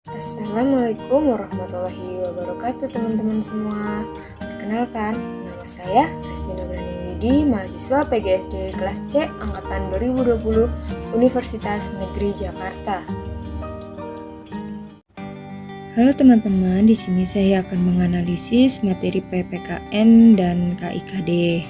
Assalamualaikum warahmatullahi wabarakatuh teman-teman semua. Perkenalkan, nama saya Kristina Graniwidi, mahasiswa PGSD kelas C angkatan 2020 Universitas Negeri Jakarta. Halo teman-teman, di sini saya akan menganalisis materi PPKN dan KIKD.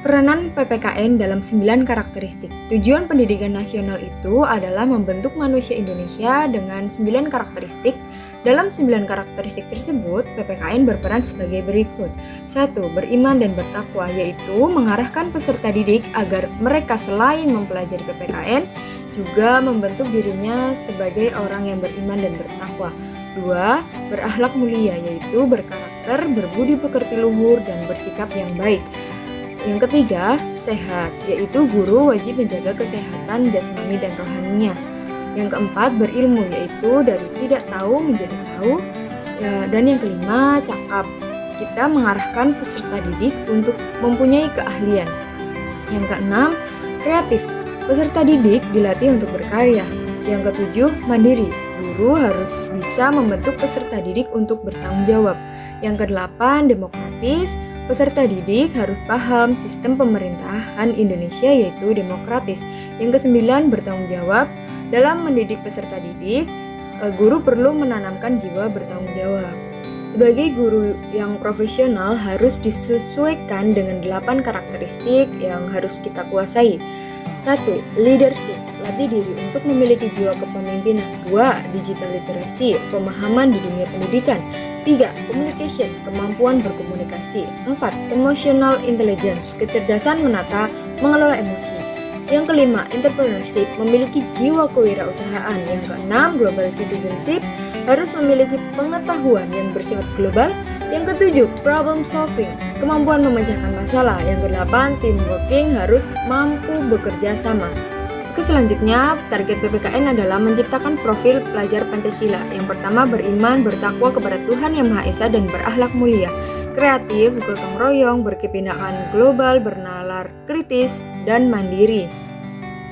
Peranan PPKN dalam 9 karakteristik. Tujuan pendidikan nasional itu adalah membentuk manusia Indonesia dengan 9 karakteristik. Dalam 9 karakteristik tersebut, PPKN berperan sebagai berikut. 1. Beriman dan bertakwa, yaitu mengarahkan peserta didik agar mereka selain mempelajari PPKN, juga membentuk dirinya sebagai orang yang beriman dan bertakwa. 2. Berakhlak mulia, yaitu berkarakter, berbudi pekerti luhur, dan bersikap yang baik. Yang ketiga, sehat, yaitu guru wajib menjaga kesehatan jasmani dan rohaninya. Yang keempat, berilmu, yaitu dari tidak tahu menjadi tahu. Dan yang kelima, cakap, kita mengarahkan peserta didik untuk mempunyai keahlian. Yang keenam, kreatif, peserta didik dilatih untuk berkarya. Yang ketujuh, mandiri, guru harus bisa membentuk peserta didik untuk bertanggung jawab. Yang kedelapan, demokratis, peserta didik harus paham sistem pemerintahan Indonesia yaitu demokratis. Yang kesembilan, bertanggung jawab. Dalam mendidik peserta didik, guru perlu menanamkan jiwa bertanggung jawab. Sebagai guru yang profesional harus disesuaikan dengan 8 karakteristik yang harus kita kuasai. 1. Leadership, latih diri untuk memiliki jiwa kepemimpinan. 2. Digital literacy, pemahaman di dunia pendidikan. 3. Communication, kemampuan berkomunikasi. 4. Emotional intelligence, kecerdasan menata, mengelola emosi. Yang kelima, entrepreneurship, memiliki jiwa kewirausahaan. Yang keenam, global citizenship, harus memiliki pengetahuan yang bersifat global. Yang ketujuh, problem solving, kemampuan memecahkan masalah. Yang kedelapan, team working, harus mampu bekerja sama. Selanjutnya, target PPKN adalah menciptakan profil pelajar Pancasila. Yang pertama, beriman, bertakwa kepada Tuhan Yang Maha Esa dan berakhlak mulia. Kreatif, gotong royong, berkepindahan global, bernalar kritis, dan mandiri.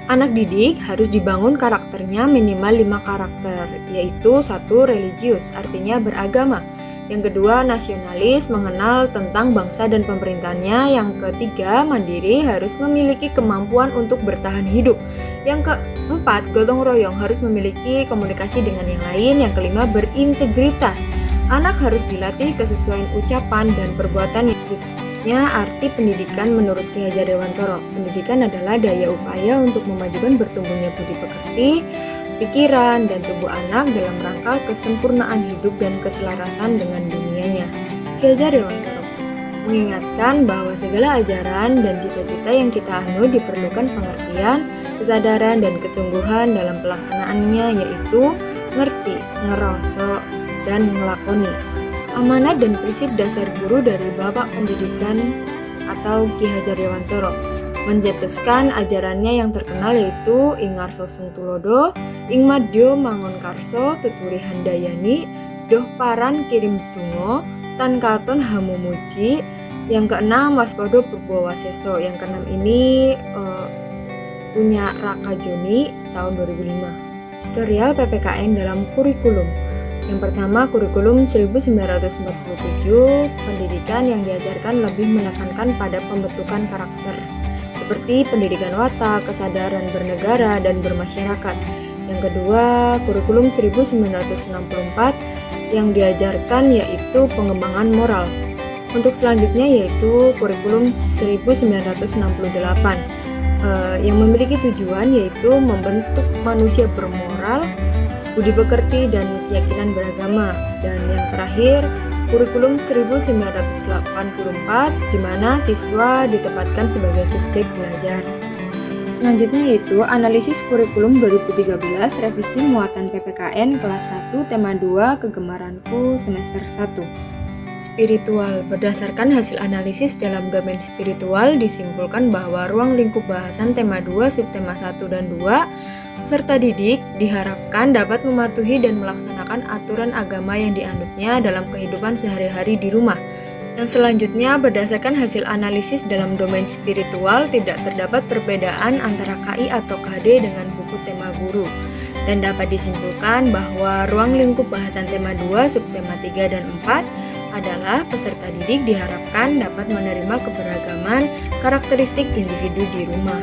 Anak didik harus dibangun karakternya minimal 5 karakter, yaitu 1. Religius, artinya beragama. Yang kedua, nasionalis, mengenal tentang bangsa dan pemerintahannya. Yang ketiga, mandiri, harus memiliki kemampuan untuk bertahan hidup. Yang keempat, gotong royong, harus memiliki komunikasi dengan yang lain. Yang kelima, berintegritas, anak harus dilatih kesesuaian ucapan dan perbuatan. Selanjutnya, arti pendidikan menurut Ki Hajar Dewantara. Pendidikan adalah daya upaya untuk memajukan bertumbuhnya budi pekerti, pikiran, dan tubuh anak dalam rangka kesempurnaan hidup dan keselarasan dengan dunianya. Ki Hajar Dewantara mengingatkan bahwa segala ajaran dan cita-cita yang kita anut diperlukan pengertian, kesadaran, dan kesungguhan dalam pelaksanaannya, yaitu ngerti, ngerosok, dan ngelakoni. Amanat dan prinsip dasar guru dari Bapak Pendidikan atau Ki Hajar Dewantara mencetuskan ajarannya yang terkenal yaitu Ingarso Sung Tulodo, Ing Madya Mangun Karso, Tuturi Handayani, Doh Paran Kirim Tungo, Tan Katon Hamumuji. Yang keenam, Waspada Purba Waseso. Yang keenam ini punya Raka Joni tahun 2005. Historial PPKN dalam kurikulum. Yang pertama, kurikulum 1947, pendidikan yang diajarkan lebih menekankan pada pembentukan karakter seperti pendidikan watak, kesadaran bernegara dan bermasyarakat. Yang kedua, kurikulum 1964 yang diajarkan yaitu pengembangan moral. Untuk selanjutnya yaitu kurikulum 1968 yang memiliki tujuan yaitu membentuk manusia bermoral, budi pekerti, dan keyakinan beragama. Dan yang terakhir, kurikulum 1984 di mana siswa ditempatkan sebagai subjek belajar. Selanjutnya yaitu analisis kurikulum 2013 revisi muatan PPKN kelas 1 tema 2 kegemaranku semester 1. Spiritual. Berdasarkan hasil analisis dalam domain spiritual disimpulkan bahwa ruang lingkup bahasan tema 2 subtema 1 dan 2 peserta didik diharapkan dapat mematuhi dan melaksanakan aturan agama yang dianutnya dalam kehidupan sehari-hari di rumah. Yang selanjutnya, berdasarkan hasil analisis dalam domain spiritual tidak terdapat perbedaan antara KI atau KD dengan buku tema guru. Dan dapat disimpulkan bahwa ruang lingkup bahasan tema 2, subtema 3 dan 4 adalah peserta didik diharapkan dapat menerima keberagaman karakteristik individu di rumah.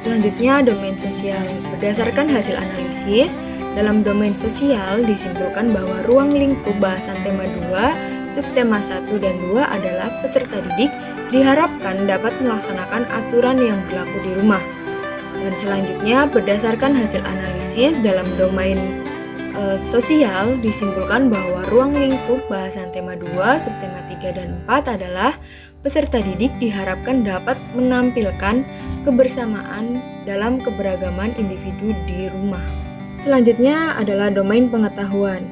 Selanjutnya, domain sosial. Berdasarkan hasil analisis, dalam domain sosial disimpulkan bahwa ruang lingkup bahasan tema 2, subtema 1 dan 2 adalah peserta didik diharapkan dapat melaksanakan aturan yang berlaku di rumah. Dan selanjutnya, berdasarkan hasil analisis dalam domain sosial disimpulkan bahwa ruang lingkup bahasan tema 2, subtema 3 dan 4 adalah peserta didik diharapkan dapat menampilkan kebersamaan dalam keberagaman individu di rumah. Selanjutnya adalah domain pengetahuan.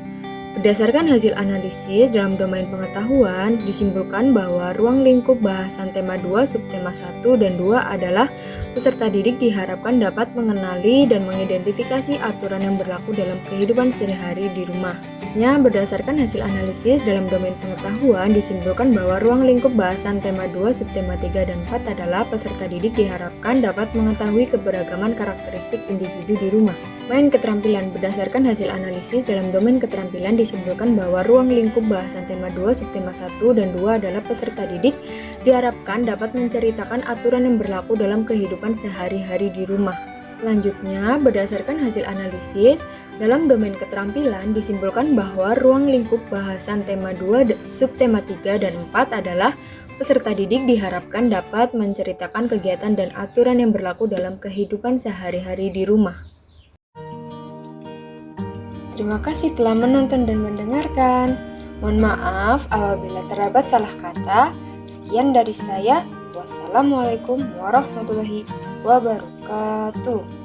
Berdasarkan hasil analisis dalam domain pengetahuan disimpulkan bahwa ruang lingkup bahasan tema 2, subtema 1 dan 2 adalah peserta didik diharapkan dapat mengenali dan mengidentifikasi aturan yang berlaku dalam kehidupan sehari-hari di rumah. Berdasarkan hasil analisis dalam domain pengetahuan disimpulkan bahwa ruang lingkup bahasan tema 2, subtema 3 dan 4 adalah peserta didik diharapkan dapat mengetahui keberagaman karakteristik individu di rumah. Domain keterampilan. Berdasarkan hasil analisis dalam domain keterampilan disimpulkan bahwa ruang lingkup bahasan tema 2, subtema 1 dan 2 adalah peserta didik diharapkan dapat menceritakan aturan yang berlaku dalam kehidupan sehari-hari di rumah. Selanjutnya, berdasarkan hasil analisis dalam domain keterampilan disimpulkan bahwa ruang lingkup bahasan tema 2, subtema 3 dan 4 adalah peserta didik diharapkan dapat menceritakan kegiatan dan aturan yang berlaku dalam kehidupan sehari-hari di rumah. Terima kasih telah menonton dan mendengarkan. Mohon maaf apabila terdapat salah kata. Sekian dari saya. Wassalamualaikum warahmatullahi wabarakatuh.